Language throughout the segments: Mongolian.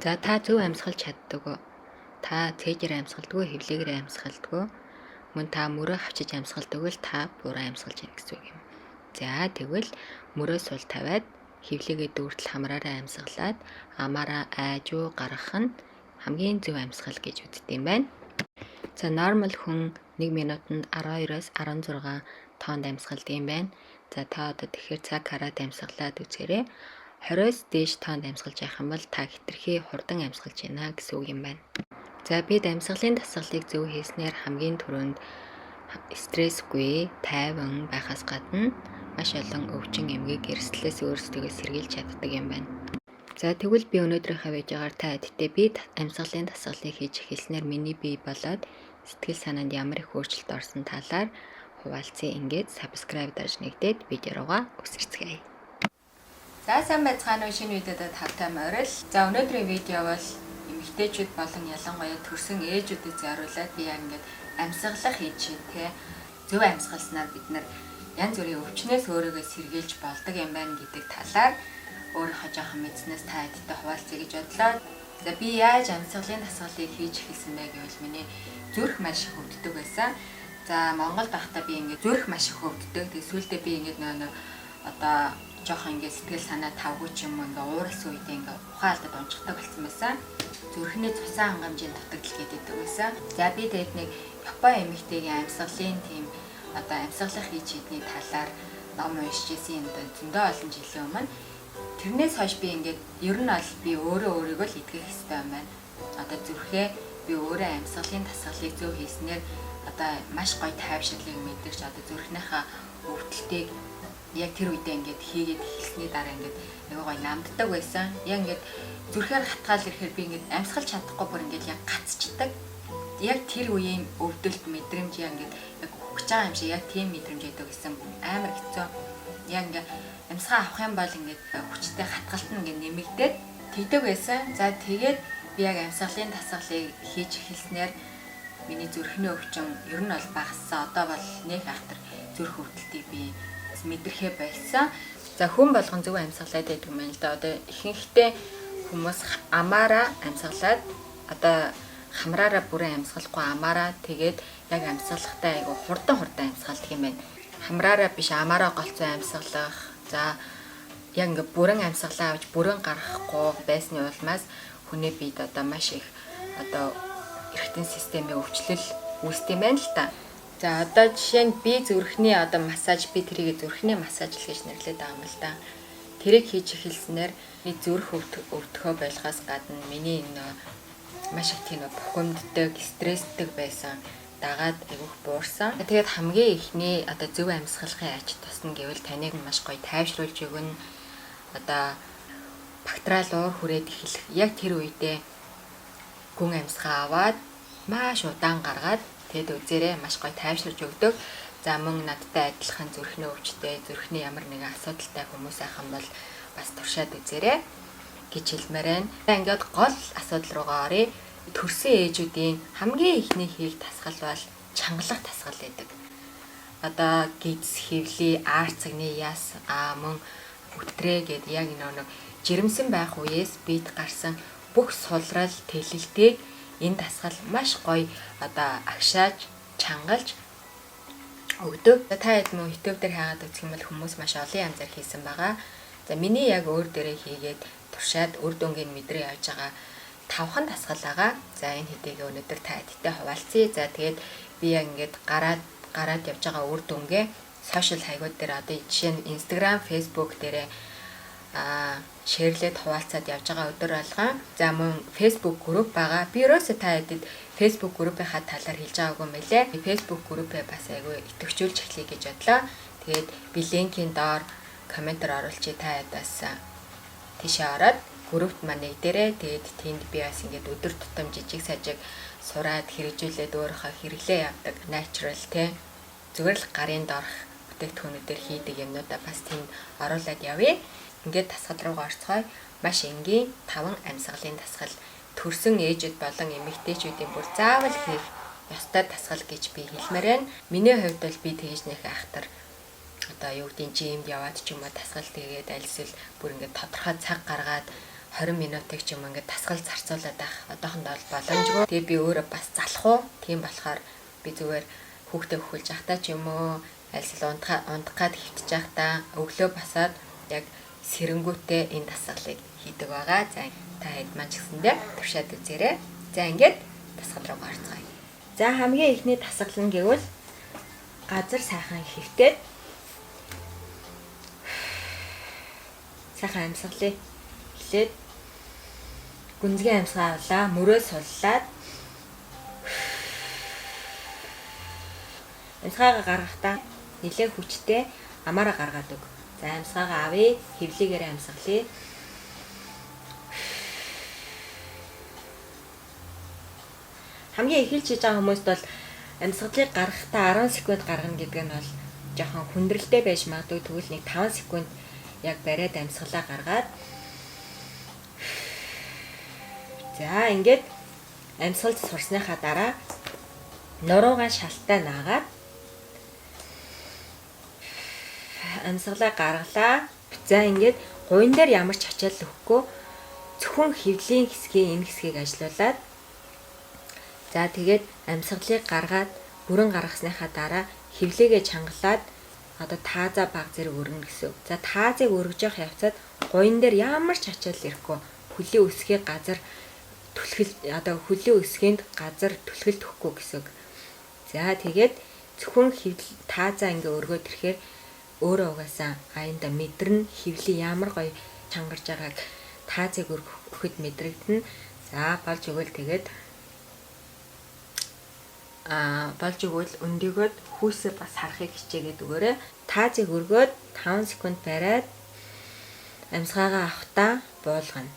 За та зөв амьсгалж чаддаг уу? Та цээжээр амьсгалдаг уу, хевлээгээр амьсгалдаг уу? Мөн та мөрөө хавчиж амьсгалдаг бол та буруу амьсгалж байна гэсэн үг юм. За тэгвэл мөрөө сул тавиад хевлээгээ дүүртэл хамраараа амьсгалаад амаараа айжуу гаргах нь хамгийн зөв амьсгал гэж үздэг юм байна. За нормал хүн 1 минутанд 12-оос 16 тоонд амьсгалдаг юм байна. За та одоо тэгэхээр цаг хараад амьсгалаад үзээрэй. 20-оос дээш тоонд амьсгалж явах юм бол та хэтэрхий хурдан амьсгалж байна гэсэн үг юм байна. За бид амьсгалын дасгалыг зөв хийснээр хамгийн түрүүнд стрессгүй, тайван байхаас гадна маш олон өвчин эмгэг эрсдлээс өөрсдөө сэргийлж чаддаг юм байна. За тэгвэл би өнөөдрийнхөө видеогаар та хэдтэй бид амьсгалын дасгалыг хийж эхэлснээр миний бие болоод сэтгэл санаанд ямар их өөрчлөлт орсон талаар хуваалцъя. Ингээд subscribe даж нэгдээд видео руугаа үсэрцгээе. За сайн байцгаана уу, шинэ видеодод тавтай морил. За өнөөдрийн видео бол эмэгтэйчүүд болон ялангуяа төрсөн ээжүүдэд зориулаад би ингээд амьсгалах хийж те зөв амьсгалснаар бид нар янз бүрийн өвчнөөс өөрийгөө сэргийлж болдог юм байна гэдэг талаар өөрийнхөө жоохон мэдснээс та хэдтэй хуваалцъя гэж бодлоо. За би яаж амьсгалын дасгалыг хийж эхэлсэн бэ гэвэл миний зүрх маш их өвддөг байсан. За Монголд байхдаа би ингээд зүрх маш их өвддөг. Тэгээ сүүлдээ би ингээд нөө одоо жоохон ингээд сэтгэл санаа тавгүй ч юм уу ингээд ууралсан үедээ ингээд ухаалтад унцдаг болсон байсан. Зүрхний цусан хангамжийн дутагдал гэдэг байсан. За би тэгээд нэг Япон эмэгтэйгийн амьсгалын тийм одоо амьсгалах хийж хийдний талаар ном уншиж ирсэн юм даа зөндөө олон жилийн өмнө. Тэрнээс хойш би ингээд ер нь бол би өөрийгөө л итгэх хэрэгтэй юм байна. Одоо зүрхээ би өөрөө амьсгалын дасгалыг зөв хийснээр одоо маш гоё тайвширлыг мэдэрч одоо зүрхнийхээ өвдөлтийг яг тэр үедээ ингээд хийгээд эхэлсний дараа ингээд нэг гоё намддаг байсан. Яг ингээд зүрхээр хатгаал ирэхээр би ингээд амьсгалж чадахгүй бүр ингээд яг гацчдаг. Яг тэр үеийн өвдөлт мэдрэмж яг ингээд яг хөгж байгаа юм шиг яг тийм мэдрэмж өгдөг гэсэн амар хэцүү. Яг ингээд амьсгаа авах юм бол ингээд хүчтэй хатгалт нь ингээд нэмэгдээд тэгдэг байсан. За тэгээд би яг амьсгалын дасгалыг хийж эхэлснээр миний зүрхний өвчин ер нь бол багассан. Одоо бол нэг ахтар зүрх өвдөлтийг би мэдрэхэ болсон. За хүн болгон зөв амьсгалаад байдаг юм байна л да. Одоо ихэнхдээ хүмүүс амаараа амьсгалаад одоо хамраараа бүрэн амьсгалахгүй амаараа тэгээд яг амьсгалахтай айгу хурдан амьсгалдаг юм байна. Хамраараа биш амаараа голцоо амьсгалах. За яг ингээ бүрэн амьсгалаа авч бүрэн гаргахгүй байсны улмаас хүний биед одоо маш их одоо эргэтэн системийн өвчлөл үүсдэг юм байна л та. За одоо жишээ нь би зүрхний одоо массаж, би тэрийг зүрхний массаж л гэж нэрлэдэг байгаа юм л да. Тэрийг хийж эхэлснээр би зүрх өвдөхөө байлгаас гадна миний маш их тийм бухимддаг, стресстэй байсан дагаад айгүйх буурсан. Тэгээд хамгийн ихний одоо зөв амьсгалахын ач тусна гэвэл таныг маш гоё тайвшруулж өгнө. Одоо бактериал уур хүрээд эхлэх яг тэр үедээ гүн амьсгаа аваад маш удаан гаргаад тэгэд үзээрээ маш гоё тайвшруулж өгдөг. За мөн надтай адилхан зүрхний өвчтэй, зүрхний ямар нэгэн асуудалтай хүмүүс айхан бол бас туршаад үзээрэй гэж хэлмээр байна. Ингээд гол асуудал руугаа оръё. Төрсөн ээжүүдийн хамгийн ихний хийх дасгал бол чангалах дасгал байдаг. Одоо гидс, хевли, аарцагны яс, мөн өтрээ гэд яг нэг жирэмсэн байх үеэс бид гарсан бүх сулрал, тэлэлтийг энэ дасгал маш гоё одоо агшааж, чангалж өгдөг. Та хэд мөн YouTube дээр хаагаад үзэх юм бол хүмүүс маш олон янзаар хийсэн байгаа. За миний яг өөр дээрээ хийгээд туршаад үр дүнгийн мэдрээ явж байгаа 5хан дасгал байгаа. За энэ хэдийг өнөөдөр та хэдтэй хуваалцъя. За тэгээд би яг ингээд гараад явж байгаа үр дүнгээ сошиал хаягууд дээр одоо жишээ нь Instagram, Facebook дээрээ шеэрлээд хуваалцаад явж байгаа өдөр болгон. За мөн Facebook групп байгаа. Би ерөөсөө та хэдэд Facebook группийнхаа талаар хэлж байгаагүй юм байлээ. Facebook группээ бас айгүй идэвхжүүлж эхлэе гэж бодлоо. Тэгээд би линкийн доор комментээр оруулчих та ядаас тийшээ ороод группт маань нэгдэрээ. Тэгээд тэнд би бас ингээд өдөр тутам жижиг сажиг сураад хэрэгжүүлээд өөрийнхөө хэрэглээ явдаг natural те зүгээр л гарын доорх бүтээгдэхүүнүүдээр хийдэг юмнуудаа бас тэнд оруулаад явъя. Ингээд дасгал руугаа орцгоё. Маш энгийн 5 амьсгалын дасгал төрсөн ээжүүд болон эмэгтэйчүүдийн бүр заавал хийх ёстой дасгал гэж би хэлмээр байна. Миний хувьд бол би тэгж нэг ахтар одоо юу гэдгийг жимд яваад ч юм уу дасгал тэгээд альсэл бүр ингээд тодорхой цаг гаргаад 20 минутыг ч юм ингээд тасгал зарцуулаад байх одоохондоо боломжгүй. Тэгээ би өөрөө бас залах уу. Тийм болохоор би зүгээр хүүхдээ хөхүүлж явахдаа ч юм уу альсэл ундах гад хөвтөж явахдаа өглөө басаад яг сэрэнгүүтээ энэ дасгалыг хийдэг байгаа. За та хэд маань ч гэсэндээ туршаад үзээрэй. За ингээд дасгал руу орцгоё. За хамгийн ихний дасгал нь гэвэл газар сайхан хөвтөөд сайхан амьсгалыг эхлээд гүнзгий амьсгаа авлаа, мөрөө суллаад амьсгаагаа гаргахдаа нэлээд хүчтэй амаараа гаргаад өг. За амьсгаагаа авъя, хэвлийгээр амьсгалъя. Хамгийн эхэлж хийж байгаа хүмүүст бол амьсгалыг гаргахдаа 10 секунд гаргана гэдэг нь бол жоохон хүндрэлтэй байж магадгүй. Тэгвэл нэг 5 секунд яг бариад амьсгалаа гаргаад за ингээд амьсгалд сурсныхаа дараа нуруугаа шалтаа наагаад амьсгалаа гаргалаа. За ингээд гуйн дээр ямар ч ачаал өгөхгүй зөвхөн хэвлийн хэсгийн энэ хэсгийг ажилуулад за тэгээд амьсгалыг гаргаад бүрэн гаргасныхаа дараа хэвлээгээ чангалаад одоо таазаа баг зэрэг өргөнө гэсэн. За таазыг өргөж явах явцад гуйн дээр ямар ч ачаал ирэхгүй хөлийн өсгий газар түлхэл одоо хөлийн өсгийнд газар түлхэлт өгөхгүй гэсэн. За тэгээд зөвхөн таазаа ингээ өргөөд ирэхээр өөрөө угаасаа аянда мэдэрнэ хэвлийн ямар гоё чангарж байгааг таазыг өргөхөд мэдрэгдэнэ. За болж өгөөл тэгээд болж өгвөл өндөгөөд хүүсээ бас харахыг хичээгээд өгөөрэй. Таазыг өргөөд 5 секунд бариад амьсгаагаа авахтаа буулгана.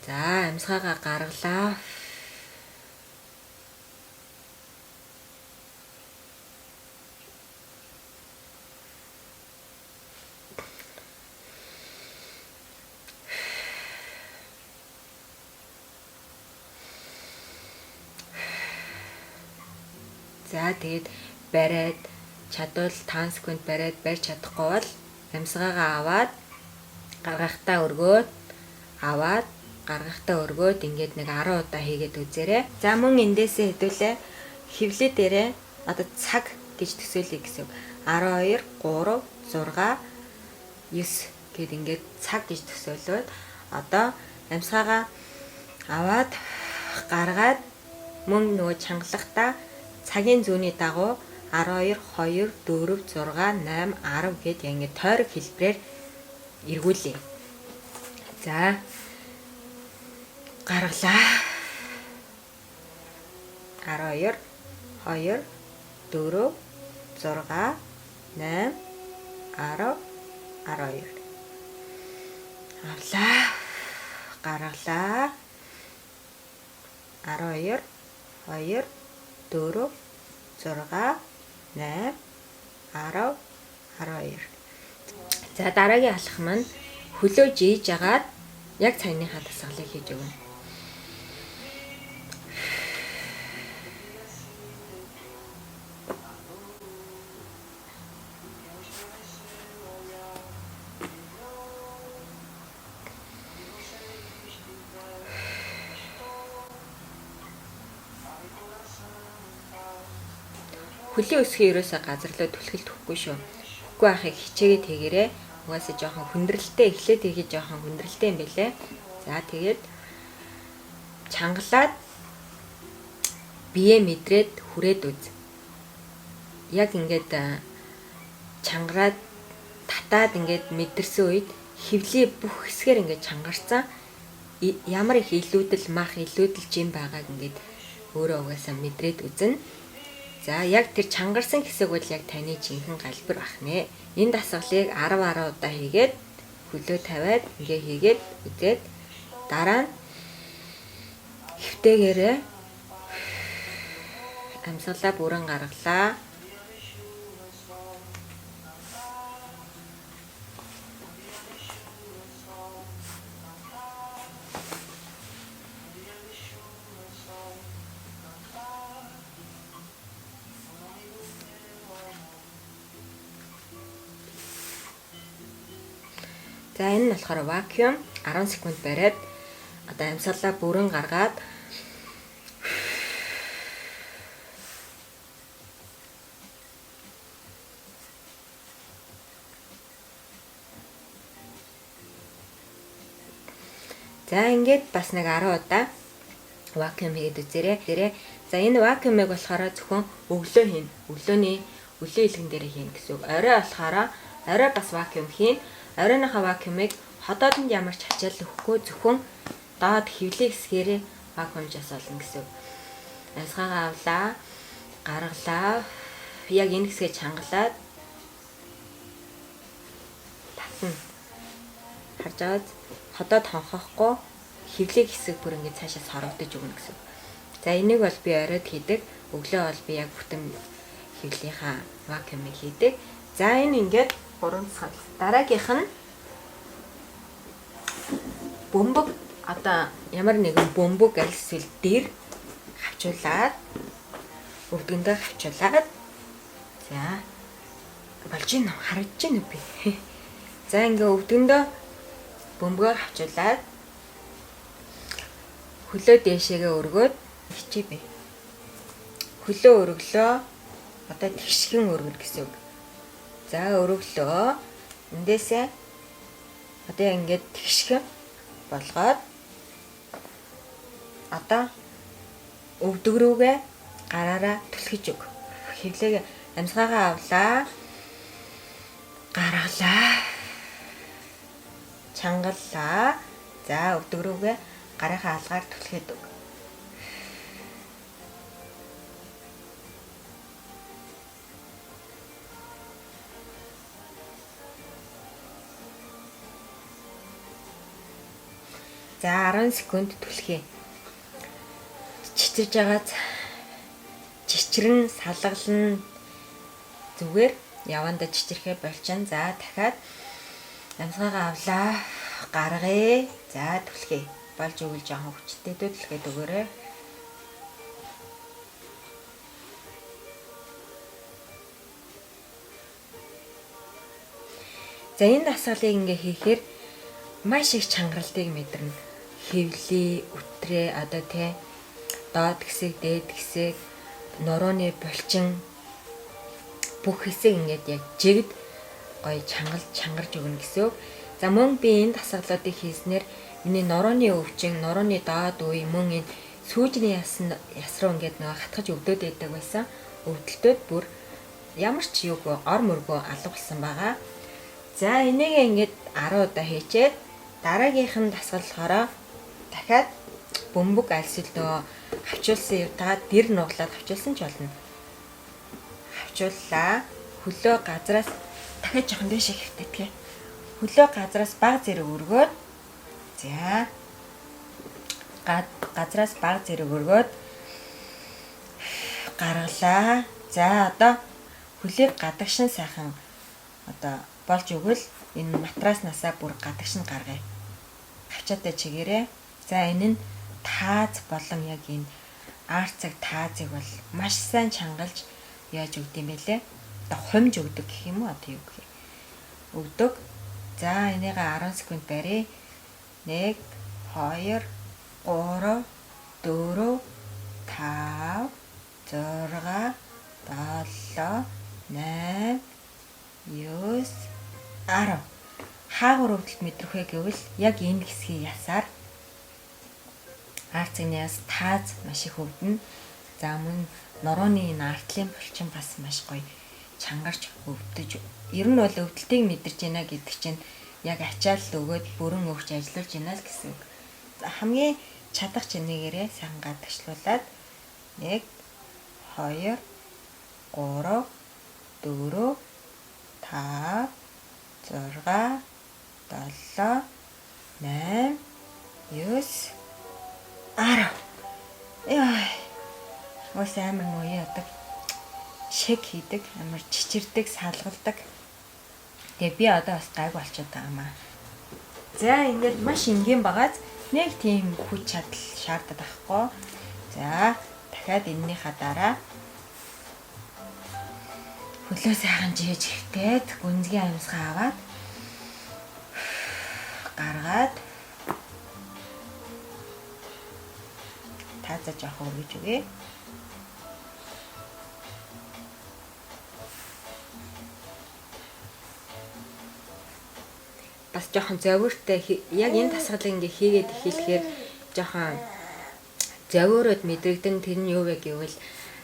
За амьсгаагаа гаргалаа. За тэгээд бариад чадвал 5 секунд бариад барьж чадахгүй бол амьсгаагаа аваад гаргахтаа өргөөд аваад гаргахтаа өргөөд ингээд нэг 10 удаа хийгээд үзээрэй. За мөн эндээсээ хэдүүлээ хэвлээ дээрээ одоо цаг гэж төсөөлье гэсэн. 12, 3, 6, 9 гэд ингээд цаг гэж төсөөлөөд одоо амьсгаагаа аваад гаргаад мөн нөгөө чангалахтаа цагийн зүүнний дагуу 12, 2, 4, 6, 8, 10 гэд ингээд тойрог хэлбэрээр эргүүлье. За гаргалаа. 12, 2, 4, 6, 8, 10, 12. Авлаа. Гаргалаа. 12, 2, 4, 6, 8, 10, 12. За дараагийн алхам маань хөлөө жийж агаад яг цайныхаа дасгалыг хийж өгнө. Хөлийн өсгий ерөөсөө газарлаа түлхэлт өгөхгүй шүү. Өгөхгүй байхыг хичээгээд хийгээрээ. Угаасаа жоохон хүндрэлтэй эхлээд хийгээд жоохон хүндрэлтэй юм байлээ. За тэгээд чангалаад бие мэдрээд хүрээд үз. Яг ингээд чангараад татаад ингээд мэдэрсэн үед хөвлийн бүх хэсгээр ингээд чангарсан. Ямар их илүүдэл мах илүүдэл жим байгааг ингээд өөрөө угаасаа мэдрээд үзнэ. За яг тэр чангарсан хэсэг бол яг таны жинхэнэ галбир бахнэ. Энэ дасгалыг 10 удаа хийгээд хөлөө тавиад ингээ хийгээд үзээд дараа нь хэвтээгээрээ амьсгалаа бүрэн гаргалаа. За энэ нь болохоор вакуум 10 секунд бариад одоо амьсгалаа бүрэн гаргаад за ингээд бас нэг 10 удаа вакуум хийгээд үзээрэй. За энэ вакуумыг болохоор зөвхөн өглөө хийн. Өглөө илгэн дээр хийн гэсэн үг. Орой болохоор орой бас вакуум хийн. Оройныхаа вакуумыг ходоодонд ямар ч ачаал өгөхгүй зөвхөн доод хөвлийн хэсгээрээ вакуумжаас олно гэсэн үг. Амьсгаагаа авлаа, гаргалаа. Яг энэ хэсгээ чангалаад татна. Харж аваад ходоод хонхохгүй хөвлийн хэсэг бүр ингэ цаашаа сорогдож өгнө гэсэн. За энийг бол би оройд хийдэг. Өглөө бол би яг бүтэн хөвлийнхаа вакуумыг хийдэг. За энэ ингээд 3 сар. Дараагийнх нь бөмбөг одоо ямар нэгэн бөмбөг аль эсвэл дээр хавчуулаад өвдгөндөө хавчуулаад за болж ийн харагдаж байна уу би. За ингээ өвдгөндөө бөмбөгөөр хавчуулаад хөлөө дээшээгээ өргөөд хичээ бай. Хөлөө өргөлөө одоо тэгшгэн өргөн гэсэн үг. За өргөлөө эндээсээ одоо ингээд тэгшгэн болгоод одоо өвдөг рүүгээ гараараа түлхэж өг. Хэвлээг амьсгаагаа авлаа. Гаргалаа. Чангаллаа. За өвдөг рүүгээ гарынхаа алгаар түлхээд өг. За 10 секунд түлхээ. Чичирж агаад чичрэн салгална зүгээр яванда чичрэхэ болчин. За дахиад амьсгаагаа авлаа. Гаргая. За түлхээ. Болж өгөл жоохон хүчтэй түлхээд өгөөрэй. За энэ дасгалыг ингээ хийхээр маш их чангаралтыг мэдэрнэ. Хевли, өтрээ одоо тэ доод хэсэг, дээд хэсэг, нурууны булчин бүх хэсэг ингээд яг жигд гоё чангарж өгнө гэсэн үг. За мөн би энэ дасгалуудыг хийснээр миний нурууны өвчин, нурууны доод үе мөн энэ сүүжний яс руу ингээд нэг хатгаж өвдөд байдаг байсан. Өвдөлтөд бүр ямар ч юуг ор мөргөө алга болсон байгаа. За энийг ингээд 10 удаа хийчээд дараагийнх нь дасгалахаараа дахиад бөмбөг альсэлдөө хавчуулсан явтаад дэр нуглаад хавчуулсан ч болно. Хавчууллаа. Хөлөө газраас дахиад жоохон дэше хэвтэтгэ. Хөлөө газраас баг зэрэг өргөөд за газраас баг зэрэг өргөөд гаргалаа. За одоо хөлийг гадагшин сайхан одоо болж өгвөл энэ матраснасаа бүр гадагшин гаргая. Хавчаатай чигээрээ. За энэ нь тааз болон яг энэ арцаг таазыг бол маш сайн чангалж яаж өгд юм бэлээ. Одоо хумж өгдөг гэх юм уу одоо юу гэх юм. Өгдөг. За энийг 10 секунд барья. 1 2 3 4 5 6 7 8 9 10 хаагур өвдөлт мэдрэх вэ гэвэл яг энэ хэсгийн ясаар арцгийн яс тааз маш их өвдөн. За мөн нурууны энэ артлын булчин бас маш гоё чангарч өвдөж. Ер нь бол өвдөлтийг мэдэрч байна гэдэг чинь яг ачаал өгөөд бүрэн өгч ажиллуулж байна л гэсэн үг. За хамгийн чадах чинээрээ сайн гадагшлуулаад 1 2 3 4 5 6 7 8 9 10. Яа. Ус амар муу яадаг. Шиг хийдэг, амар чичирдэг, салгалдаг. Тэгээ би одоо бас гайг болчиход байгаа маа. За ингээд маш энгийн багаас нэг тийм хүч чадал шаарддаг байхгүй. За дахиад энэнийхаа дараа хөлөө сайхан жээж хэвтээд гүнзгий амьсгаа аваад гаргаад таазаа жоохон өргөж өгье. Бас жоохон зовиортой яг энэ тасгалыг ингээ хийгээд эхлэхээр жоохон зовиороод мэдрэгдэн. Тэр нь юу вэ гэвэл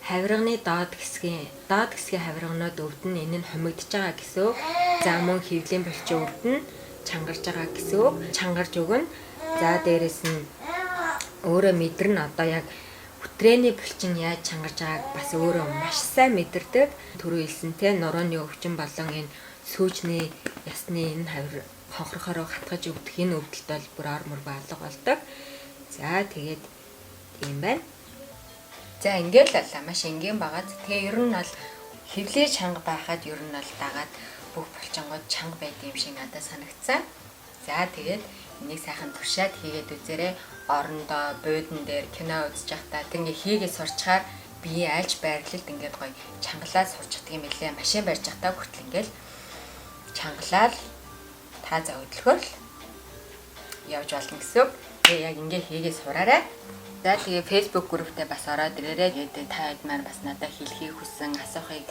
хавирганы доод хэсгийн хавирганууд өвдөн энэ нь хумигдж байгаа гэсэн үг. За мөн хөвлийн булчин өвдөн чангарж байгаа гэсэн үг. Чангарж өгнө. За дээрэс нь өөрөө мэдэрнэ одоо яг хүтрээний булчин яаж чангарж байгааг бас өөрөө маш сайн мэдэрдэг. Түрүү хэлсэнтэй нурууны өвчин болон энэ сүүжний ясны энэ хавир хонхорхороо хатгаж өгдөх энэ өвдөлт бол бүр ор мөр алга болдог. За тэгээд ийм байна. За ингээл л маш энгийн байгаа. Тэгээ ер нь бол хөвлөө чанга байхад ер нь бол дагаад бүх булчингууд чанга байд юм шиг надад санагдсан. За тэгээд энийг сайхан туршаад хийгээд үзээрэй. Орондоо буудан дээр кино үзэж байхдаа ингээ хийгээд сурчхаар бие альж байрлалд ингээд гоё чангалаад сурчдаг юм билээ. Машин барьж байхдаа хүртэл ингээл чангалаад таазаа хөдөлгөөр л явж болно гэсэн үг. Тэгээ яг ингээ хийгээд сураарай. За тэгээ Facebook групптэй бас ороод ирээрэй. Тэгээд та хэд маань бас надад хэлхийг хүссэн, асуухыг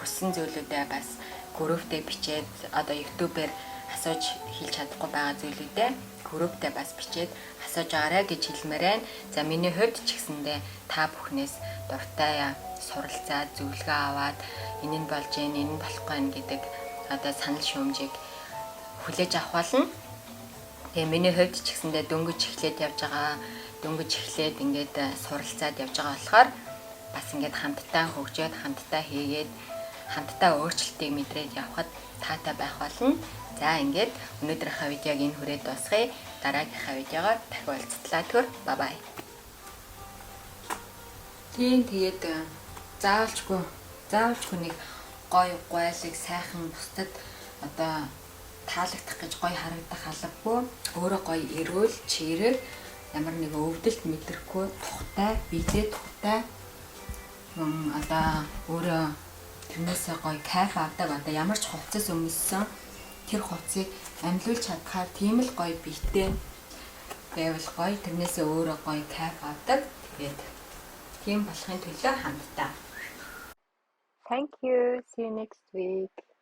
хүссэн зүйлүүдээ бас групптэй бичээд одоо YouTube-ээр асууж хэлж чадахгүй байгаа зүйлүүдээ групптэй бас бичээд асууж байгаарай гэж хэлмээр байна. За миний хувьд ч гэсэндээ та бүхнээс дуртай суралцаад зөвлөгөө аваад энэ нь болж гин, энэ нь болохгүй нэ гэдэг одоо санал шүүмжийг хүлээж авах болно. Тэгээ миний хувьд ч гэсэндээ дөнгөж эхлээд явж байгаа. Дөнгөж эхлээд ингээд суралцаад явж байгаа болохоор бас ингээд хамтдаа хөгжөөд, хамтдаа хийгээд, хамтдаа өөрчлөлтийг мэдрээд явхад таатай байх болно. За ингээд өнөөдрийнхээ видеог энэ хүрээд дуусгая. Дараагийнхаа видеогоор дахин уулзтлаа түр. Бай бай. Тэгээд заавалчгүй нэг гоё гуайлыг сайхан бусдад одоо таалагдах гэж гоё харагдах албагүй. Өөрөө гоё эрүүл, чирэг, ямар нэг өвдөлт мэдрэхгүй, тухтай, биедээ тухтай. Одоо өөрөө тэрнээсээ гоё кайф авдаг. Одоо ямар ч хувцас өмссөн тэр хувцсыг амьлуулж чадхаар тийм л гоё биетэй байвал гоё. Тэрнээсээ өөрөө гоё кайф авдаг. Тэгээд тийм болохын төлөө хамтдаа. Thank you. See you next week.